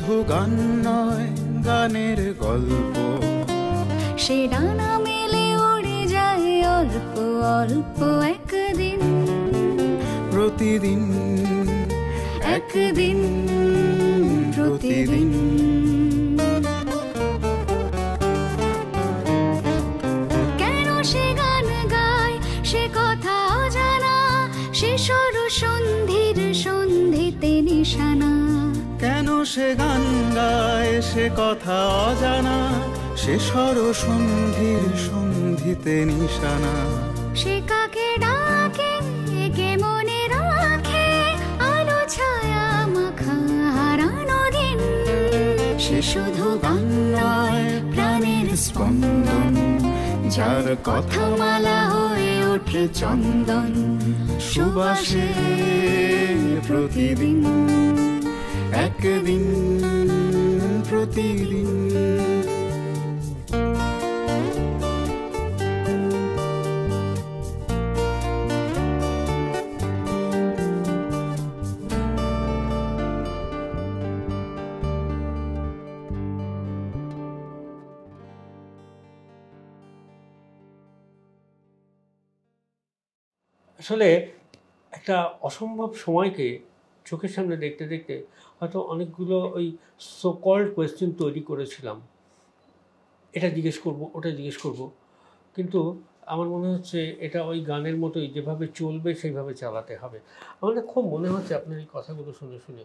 শুধু গান নয়, গানের গল্প। সে ডানা মেলে উড়ে যায় অল্প অল্প একদিন, প্রতিদিন একদিন প্রতিদিন। কেন সে গান গায় সে কথা অজানা, সে সর সন্ধির সন্ধিতে নিশানা। কেন সে গান গায় সে কথা অজানা, সে স্বর সন্ধির সন্ধিতে নিশানা। সে কাকে ডাকে কে মনে রাখে, আলো ছায়া মাখা হারানো দিন। সে শুধু গান নয়, প্রাণের স্পন্দন, যার কথা মালা হয়ে ওঠে চন্দন সুবাসে প্রতিদিন, একদিন প্রতিদিন। আসলে একটা অসম্ভব সময়কে চোখের সামনে দেখতে দেখতে হয়তো অনেকগুলো ওই সো কল্ড কোয়েশ্চেন তৈরি করেছিলাম, এটা জিজ্ঞেস করব ওটা জিজ্ঞেস করব, কিন্তু আমার মনে হচ্ছে এটা ওই গানের মতোই যেভাবে চলবে সেইভাবে চালাতে হবে। আমার না খুব মনে হচ্ছে আপনার এই কথাগুলো শুনে শুনে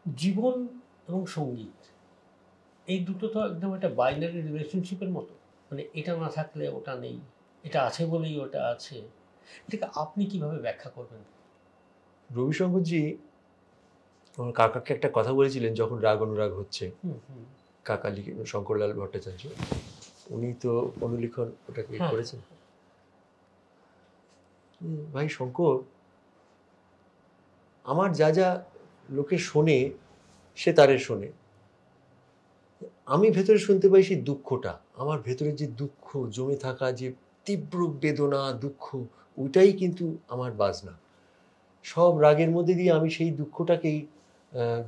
জীবন এবং সঙ্গীত এই দুটো তো একদম একটা বাইনারি রিলেশনশিপের মতো, মানে এটা না থাকলে ওটা নেই, এটা আছে বলেই ওটা আছে। এটাকে আপনি কিভাবে ব্যাখ্যা করবেন? রবিশঙ্করজি আমার কাকাকে একটা কথা বলেছিলেন যখন রাগ অনুরাগ হচ্ছে, কাকা শঙ্করলাল ভট্টাচার্য, উনি তো অনুলিখন ওটাকে করেছেন। ভাই শঙ্কর, আমার যা যা লোকে শোনে সে তারে শোনে, আমি ভেতরে শুনতে পাই সেই দুঃখটা, আমার ভেতরে যে দুঃখ জমে থাকা, যে তীব্র বেদনা দুঃখ, ওইটাই কিন্তু আমার বাজনা। সব রাগের মধ্যে দিয়ে আমি সেই দুঃখটাকেই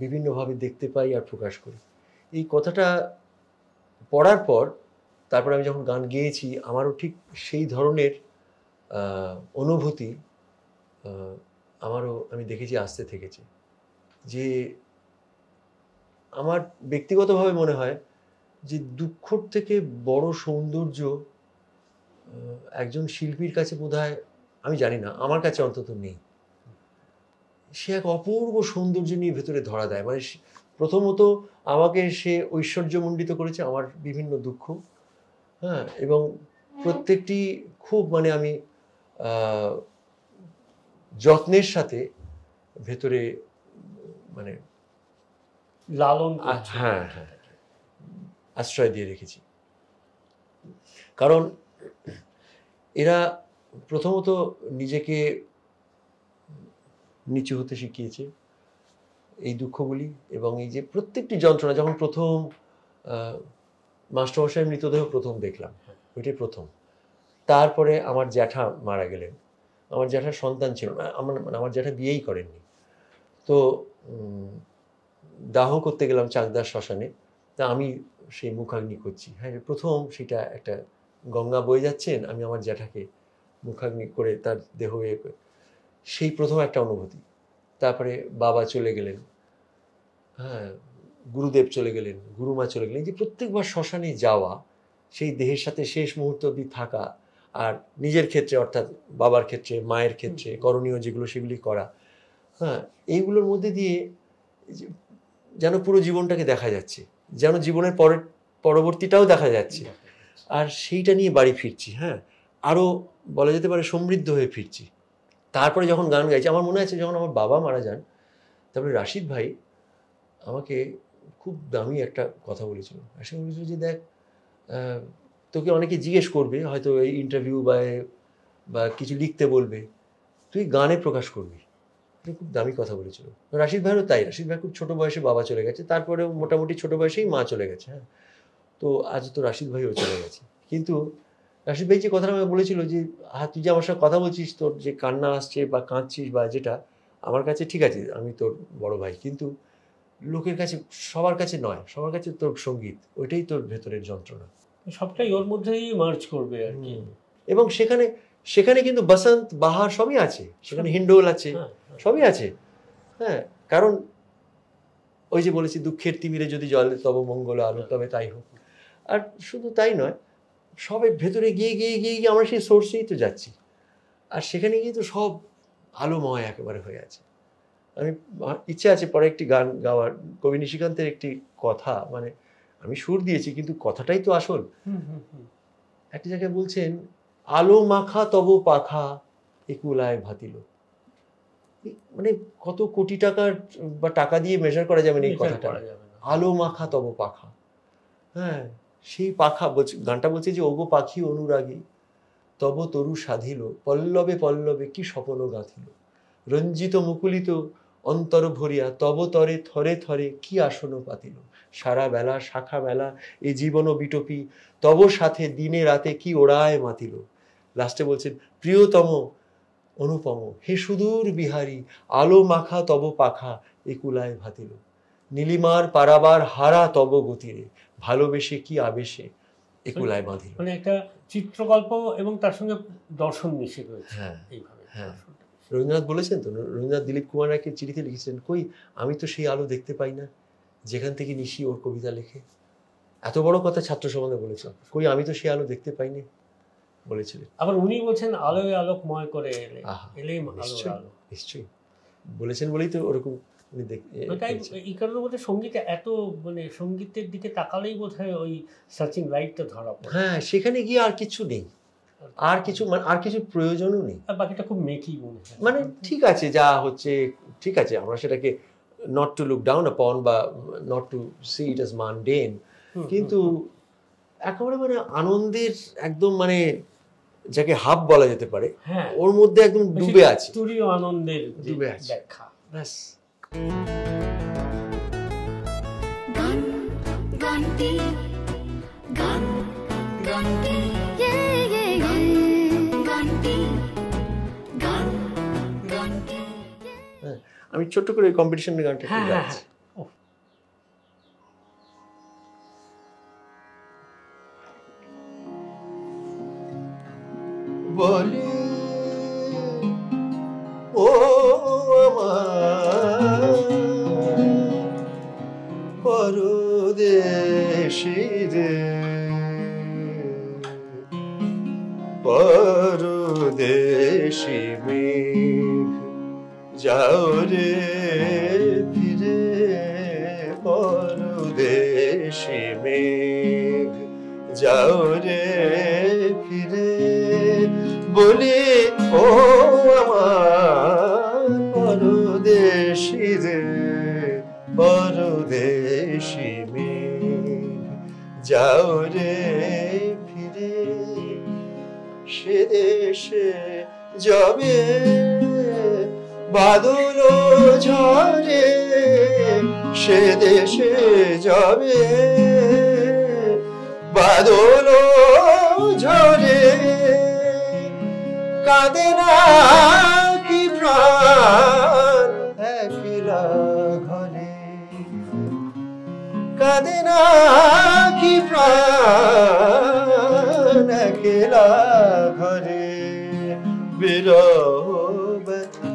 বিভিন্নভাবে দেখতে পাই আর প্রকাশ করি। এই কথাটা পড়ার পর তারপর আমি যখন গান গেয়েছি, আমারও ঠিক সেই ধরনের অনুভূতি আমারও আমি দেখেছি, আসতে থেকেছে। যে আমার ব্যক্তিগতভাবে মনে হয় যে দুঃখর থেকে বড় সৌন্দর্য একজন শিল্পীর কাছে বোধহয়, আমি জানি না, আমার কাছে অন্তত নেই। সে এক অপূর্ব সৌন্দর্য নিয়ে ভেতরে ধরা দেয়। মানে প্রথমত আমাকে সে ঐশ্বর্যমণ্ডিত করেছে আমার বিভিন্ন দুঃখ, হ্যাঁ, এবং প্রত্যেকটি খুব মানে আমি যত্নের সাথে ভেতরে মানে লালন, হ্যাঁ হ্যাঁ, আশ্রয় দিয়ে রেখেছি। কারণ এরা প্রথমত নিজেকে নিচু হতে শিখিয়েছে এই দুঃখগুলি, এবং এই যে প্রত্যেকটি যন্ত্রণা, যখন প্রথম মাস্টারমশাইয়ের মৃতদেহ প্রথম দেখলাম, ওইটাই প্রথম। তারপরে আমার জ্যাঠা মারা গেলেন, আমার জ্যাঠার সন্তান ছিল না, আমার জ্যাঠা বিয়েই করেননি। তো দাহ করতে গেলাম চাকদার শ্মশানে, তা আমি সেই মুখাগ্নি করছি, হ্যাঁ, প্রথম সেটা একটা গঙ্গা বয়ে যাচ্ছেন, আমি আমার জ্যাঠাকে মুখাগ্নি করে তার দেহ সেই প্রথম একটা অনুভূতি। তারপরে বাবা চলে গেলেন, হ্যাঁ, গুরুদেব চলে গেলেন, গুরুমা চলে গেলেন। যে প্রত্যেকবার শ্মশানে যাওয়া, সেই দেহের সাথে শেষ মুহূর্ত অবধি থাকা, আর নিজের ক্ষেত্রে অর্থাৎ বাবার ক্ষেত্রে, মায়ের ক্ষেত্রে করণীয় যেগুলো সেগুলি করা, হ্যাঁ, এইগুলোর মধ্যে দিয়ে যেন পুরো জীবনটাকে দেখা যাচ্ছে, যেন জীবনের পরবর্তীটাও দেখা যাচ্ছে, আর সেইটা নিয়ে বাড়ি ফিরছি, হ্যাঁ, আরও বলা যেতে পারে সমৃদ্ধ হয়ে ফিরছি। তারপরে যখন গান গাইছি, আমার মনে আছে যখন আমার বাবা মারা যান, তারপরে রাশিদ ভাই আমাকে খুব দামি একটা কথা বলেছিল। রাশিদ বলেছিল যে দেখ, তোকে অনেকে জিজ্ঞেস করবে হয়তো এই ইন্টারভিউ বা কিছু লিখতে বলবে, তুই গানে প্রকাশ করবি। খুব দামি কথা বলেছিল। রাশিদ ভাইয়েরও তাই, রাশিদ ভাই খুব ছোটো বয়সে বাবা চলে গেছে, তারপরেও মোটামুটি ছোটো বয়সেই মা চলে গেছে, হ্যাঁ। তো আজ তো রাশিদ ভাইও চলে গেছে, কিন্তু রাশিদ ভাই যে কথাটা আমাকে বলেছিল যে তুই যে আমার সাথে কথা বলছিস, তোর যে কান্না আসছে বা কাঁদছিস বা যেটা, আমার কাছে ঠিক আছে, আমি তোর বড় ভাই, কিন্তু লোকের কাছে, সবার কাছে নয়, সবার কাছে তোর সঙ্গীত, ওইটাই তোর ভেতরের যন্ত্রণা, সবটাই ওর মধ্যেই মার্জ করবে আর কি। এবং সেখানে সেখানে কিন্তু বসন্ত বাহার সবই আছে, সেখানে হিন্ডোল আছে, সবই আছে। হ্যাঁ, কারণ ওই যে বলেছি দুঃখের তিমিরে যদি জল তব মঙ্গল আলো তবে তাই হোক। আর শুধু তাই নয়, সবের ভেতরে গিয়ে গিয়ে গিয়ে গিয়ে আমরা সেই সোর্সেই তো যাচ্ছি, আর সেখানে গিয়ে তো সব আলোময় একেবারে হয়ে আছে। আমি ইচ্ছে আছে পরে একটি গান গাওয়ার, কবি নিশিকান্তের একটি কথা, মানে আমি সুর দিয়েছি কিন্তু কথাটাই তো আসল। একটা জায়গায় বলছেন, আলো মাখা তব পাখা একুলায় ভাতিল। মানে কত কোটি টাকার বা টাকা দিয়ে মেজার করা যাবে না এই কথাটা, আলো মাখা তব পাখা। হ্যাঁ, সেই পাখা বলছে, গানটা বলছে যে ওগো পাখি অনুরাগী তব তরু সাধিল, পল্লবে পল্লবে কি স্বপন গাঁথিল, রঞ্জিত মুকুলিত অন্তর ভরিয়া তব তরে থরে থরে কি আসন পাতিল, সারা বেলা শাখা মেলা এই জীবন বিটপি তব সাথে দিনে রাতে কি ওড়ায় মাতিল। লাস্টে বলছেন, প্রিয়তম অনুপম হে সুদূর বিহারী আলো মাখা তব পাখা একুলায় ভাতিল, নীলিমার পারাবার হারা তব গতিরে ভালোবেসে কি আবেশে একুলায় বাঁধিল। মানে একটা চিত্রকল্প এবং তার সঙ্গে দর্শন মিশে রয়েছে। হ্যাঁ, এইভাবে। হ্যাঁ, রবীন্দ্রনাথ বলেছেন তো, রবীন্দ্রনাথ দিলীপ কুমার রায়কে চিঠিতে লিখেছিলেন, কই আমি তো সেই আলো দেখতে পাই না যেখান থেকে নিশি ওর কবিতা লেখে। এত বড় কথা ছাত্র সমাজে বলেছেন, কই আমি তো সেই আলো দেখতে পাইনি বলেছিলেন। আবার উনি বলছেন আলোয় আলোকময় করে এলেই আলো। নিশ্চয়ই বলেছেন বলেই তো ওরকম উনি তাই এই কারণে বোধহয় সঙ্গীতে এত, মানে সঙ্গীতের দিকে তাকালেই বোধহয় ওই সার্চিং লাইটটা ধরা পড়ে। হ্যাঁ, সেখানে গিয়ে আর কিছু নেই, আর কিছু মানে আর কিছু প্রয়োজনও নেই, আর বাকিটা খুব মেকি মনে হয়। মানে ঠিক আছে যা হচ্ছে ঠিক আছে, আমরা সেটাকে not to look down upon বা not to see it as mundane, কিন্তু একেবারে মানে আনন্দের একদম মানে যাকে হাব বলা যেতে পারে, হ্যাঁ, ওর মধ্যে একদম ডুবে আছে, তুরীয় আনন্দের ডুবে আছে ব্যাখ্যা। ব্যাস। গান গানটি গান গানটি গান গানটি গান গানটি। হ্যাঁ, আমি ছোট্ট করে কম্পিটিশনের গানটা একটু গাইছি। বলি ও আমার পরদেশী রে, পরদেশী মেঘ যাও রে ফিরে, পরদেশী মেঘ যাও রে ফিরে, বলি ও আমার পরদেশী রে, পরদেশী মেঘ যাও রে ফিরে, সে দেশে যাবে বাদল ঝরে, সে দেশে যাবে বাদল ঝরে, কাঁদে না কি প্রাণ একলা ঘরে, কাঁদে না কি প্রাণ একলা ঘরে, বিরহ ব্যথা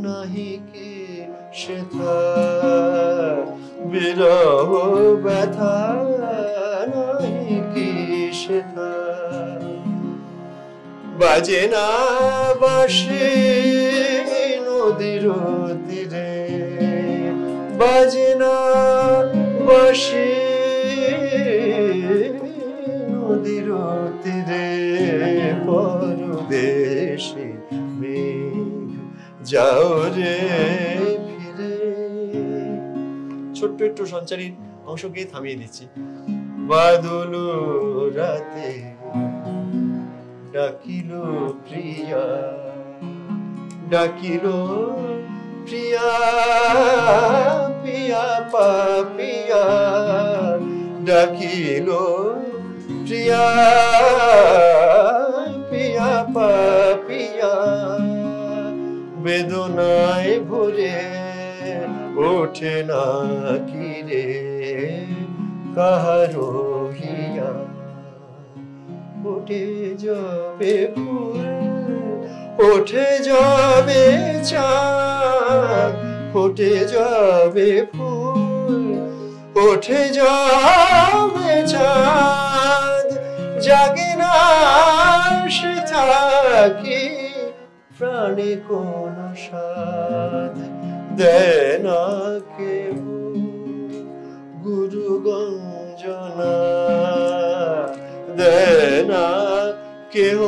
নাহি কি সেথা, বিরহ ব্যথা নাহি কি সেথা, বাজে না বাঁশি নদীর তীরে, বাজে না বাঁশি নদীর তীরে, পরদেশী মেঘ যাও রে ফিরে। ছোট্ট একটু সঞ্চারীর অংশ গিয়ে থামিয়ে দিচ্ছি। বাদল রাতে ডাকিল প্রিয়া, ডাকিল প্রিয়া, পিয়া পাপিয়া, ডাকিল প্রিয়া, পিয়া পাপিয়া, বেদনায় ভরে ওঠে না কি রে কাহারো হিয়া ওঠে যাবে ফুল ওঠে যাবে চাঁদ ওঠে যাবে ফুল ওঠে যাবে চাঁদ জাগে না সে থাকি প্রাণে কোন স্বাদ দেয় না কেউ গুরু গঞ্জনা দেয় না কেহ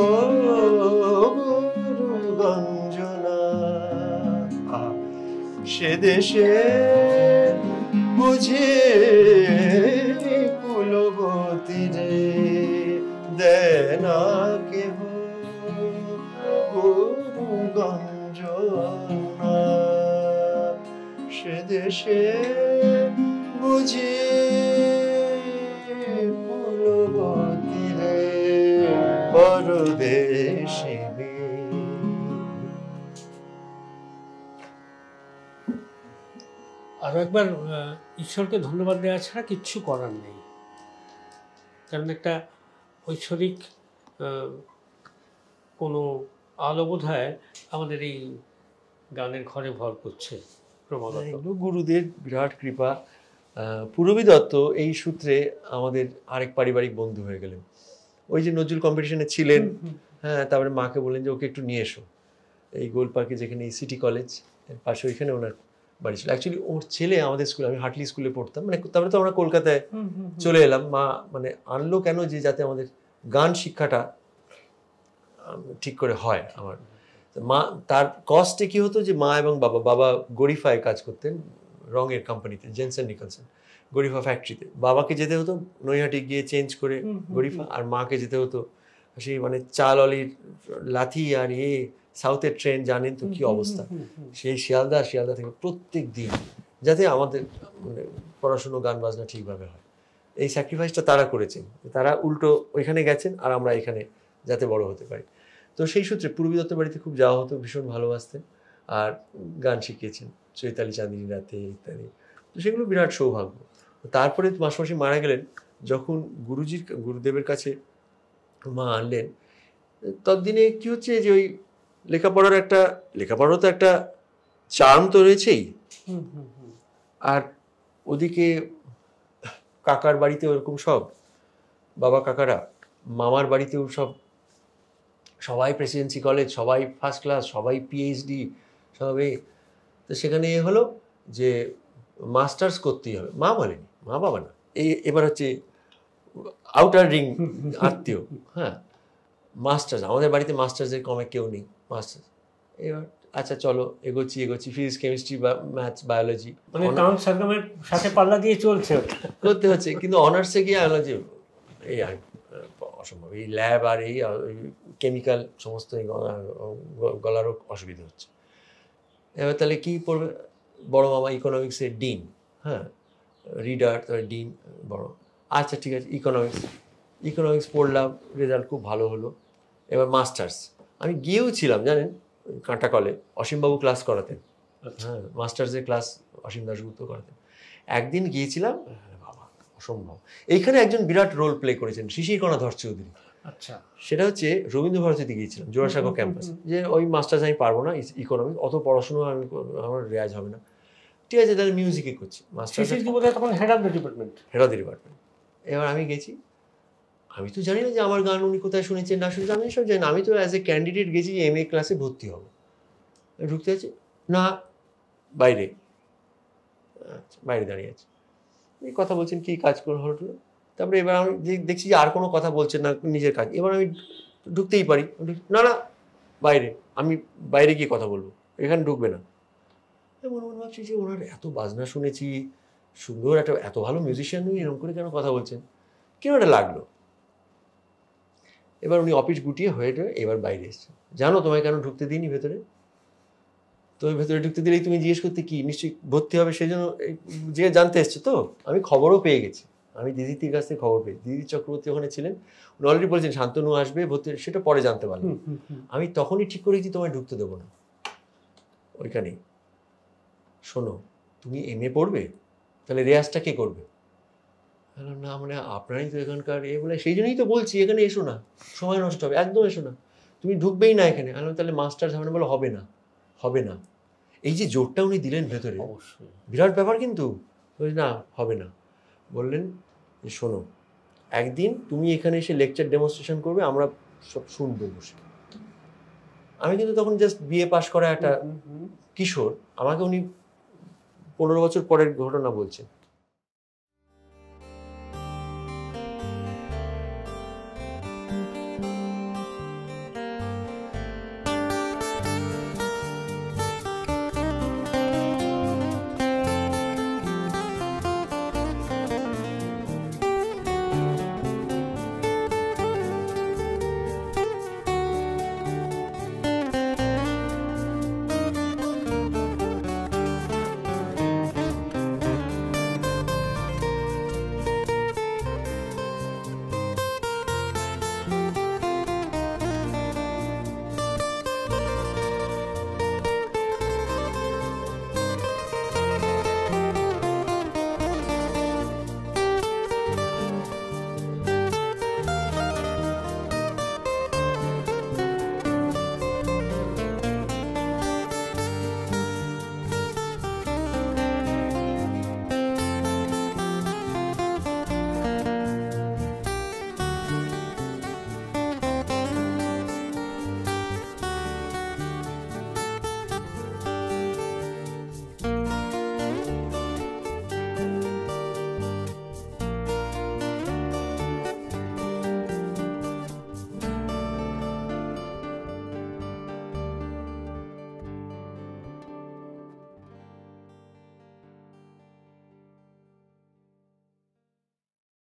গুরু গঞ্জনা সে দেশে বুঝে কুলবতী রে দেয় না কেহ গুরু গঞ্জনা সে দেশে বুঝে কুলবতী রে পরদেশী আরও একবার ঈশ্বরকে ধন্যবাদ দেওয়া ছাড়া কিচ্ছু করার নেই, কারণ একটা ঐশ্বরিক কোনো আলো বোধহয় আমাদের এই গানের ঘরে ভর করছে ক্রমাগত। এগুলো গুরুদের বিরাট কৃপা। পূরবী দত্ত এই সূত্রে আমাদের আরেক পারিবারিক বন্ধু হয়ে গেলেন। ওই যে নজরুল কম্পিটিশনে ছিলেন, হ্যাঁ, তারপরে মাকে বললেন যে ওকে একটু নিয়ে এসো এই গোলপার্কে, যেখানে এই সিটি কলেজ পাশে, ওইখানে ওনার বাড়ি ছিল। অ্যাকচুয়ালি ওর ছেলে আমাদের স্কুলে, আমি হাটলি স্কুলে পড়তাম, মানে তারপরে তো আমরা কলকাতায় চলে এলাম। মা মানে আনলো কেন, যে যাতে আমাদের গান শিক্ষাটা ঠিক করে হয়। আমার মা, তার কস্টে কি হতো যে মা এবং বাবা গরিফায় কাজ করতেন, রঙের কোম্পানিতে, জেনসন নিকলসন গরিফা ফ্যাক্টরিতে। বাবাকে যেতে হতো নৈহাটি গিয়ে চেঞ্জ করে গরিফা, আর মাকে যেতে হতো সেই মানে চাল অলির লাথি আর সাউথের ট্রেন জানেন তো কি অবস্থা, সেই শিয়ালদা থেকে প্রত্যেক দিন, যাতে আমাদের মানে পড়াশুনো গান বাজনা ঠিকভাবে হয়। এই স্যাক্রিফাইসটা তারা করেছেন, তারা উল্টো ওইখানে গেছেন আর আমরা এখানে যাতে বড় হতে পারি। তো সেই সূত্রে পূরবী দত্তের বাড়িতে খুব যাওয়া হতো, ভীষণ ভালোবাসতেন আর গান শিখিয়েছেন, চৈতালি চাঁদিনী রাতে ইত্যাদি। তো সেগুলো বিরাট সৌভাগ্য। তারপরে মাসমাসি মারা গেলেন, যখন গুরুদেবের কাছে মা আনলেন, ততদিনে কি হচ্ছে যে ওই লেখাপড়ারও তো একটা চার্ম তো রয়েছেই, আর ওদিকে কাকার বাড়িতে ওরকম সব বাবা কাকারা, মামার বাড়িতেও সবাই প্রেসিডেন্সি কলেজ, সবাই ফার্স্ট ক্লাস, সবাই পিএইচডি, সবাই। তো সেখানে হলো যে মাস্টার্স করতেই হবে। মা বলেনি, মা বাবা না, এবার হচ্ছে আউটার রিং আত্মীয়, হ্যাঁ, মাস্টার্স। আমাদের বাড়িতে মাস্টার্সের কমে কেউ নেই, মাস্টার্স। এবার আচ্ছা চলো, এগোচ্ছি ফিজিক্স, কেমিস্ট্রি, ম্যাথস, বায়োলজি, মানে কাম সারগামের সাথে পাল্লা দিয়ে চলছে, করতে হচ্ছে। কিন্তু অনার্সে গিয়ে বায়োলজি এই অসম্ভব, এই ল্যাব আর এই কেমিক্যাল সমস্ত গলারও অসুবিধা হচ্ছে। এবার তাহলে কী পড়বে? বড় মামা ইকোনমিক্সের ডিন, হ্যাঁ, রিডার, তারপরে ডিন বড়। আচ্ছা ঠিক আছে, ইকোনমিক্স পড়লাম, রেজাল্ট খুব ভালো হলো। এবার মাস্টার্স আমি গিয়েও ছিলাম, জানেন, কাঁটাকলে অসীমবাবু ক্লাস করাতেন, হ্যাঁ, মাস্টার্সের ক্লাস অসীম দাশগুপ্ত করাতেন। একদিন গিয়েছিলাম, বাবা অসম্ভব। এইখানে একজন বিরাট রোল প্লে করেছেন, শিশিরকণা ধর চৌধুরী। আচ্ছা, সেটা হচ্ছে রবীন্দ্র ভারতীতে গিয়েছিলাম, জোড়াসাঁকো ক্যাম্পাস, যে ওই মাস্টার্স আমি পারবো না, ইকোনমিক্স অত পড়াশুনো আমার রেয়াজ হবে না। ঠিক আছে, তাহলে মিউজিকে করছি মাস্টার্স, তখন হেড অফ দ্য ডিপার্টমেন্ট। এবার আমি গেছি, আমি তো জানি না যে আমার গান উনি কোথায় শুনেছেন না শুনেছেন, আমি সব জানি না। আমি তো অ্যাজ এ ক্যান্ডিডেট গেছি MA ক্লাসে ভর্তি হবো। ঢুকতে আছে না, বাইরে, আচ্ছা বাইরে দাঁড়িয়ে আছে, এই কথা বলছেন, কী কাজ করে হলো। তারপরে এবার আমি দেখছি যে আর কোনো কথা বলছেন না, নিজের কাজ। এবার আমি ঢুকতেই পারি, না বাইরে, আমি বাইরে গিয়ে কথা বলবো, এখানে ঢুকবে না। মনে মনে ভাবছি যে ওনার এত বাজনা শুনেছি, সুন্দর একটা এত ভালো মিউজিশিয়ান, উনি এরকম করে কেন কথা বলছেন, কেন এটা লাগলো। এবার উনি অফিস গুটিয়ে হয়ে এবার বাইরে এসছেন। জানো তোমায় কেন ঢুকতে দিইনি ভেতরে? তুমি ভেতরে ঢুকতে দিলেই তুমি জিজ্ঞেস করতে কি নিশ্চয়ই ভর্তি হবে, সেই জন্য যে জানতে এসছে। তো আমি খবরও পেয়ে গেছি, আমি দিদির কাছ থেকে খবর পেয়েছি। দিদি চক্রবর্তী ওখানে ছিলেন, উনি অলরেডি বলেছেন শান্তনু আসবে ভর্তি, সেটা পরে জানতে পারলাম। আমি তখনই ঠিক করেছি তোমায় ঢুকতে দেবো না ওইখানেই। শোনো, তুমি MA পড়বে, তাহলে রেয়াজটা কে করবে? বললাম, না মানে আপনারাই তো এখানকার বলে, সেই জন্যই তো বলছি এখানে এসো না, সময় নষ্ট হবে, একদম এসো না, তুমি ঢুকবেই না এখানে। বললাম তাহলে মাস্টার্স হবে না? বলে হবে না, হবে না। এই যে জোরটা উনি দিলেন ভেতরে, অবশ্যই বিরাট ব্যাপার কিন্তু। না হবে না, বললেন যে শোনো, একদিন তুমি এখানে এসে লেকচার ডেমনস্ট্রেশন করবে, আমরা সব শুনবো বসে। আমি কিন্তু তখন জাস্ট BA পাস করা একটা কিশোর, আমাকে উনি 15 বছর পরের ঘটনা বলছেন।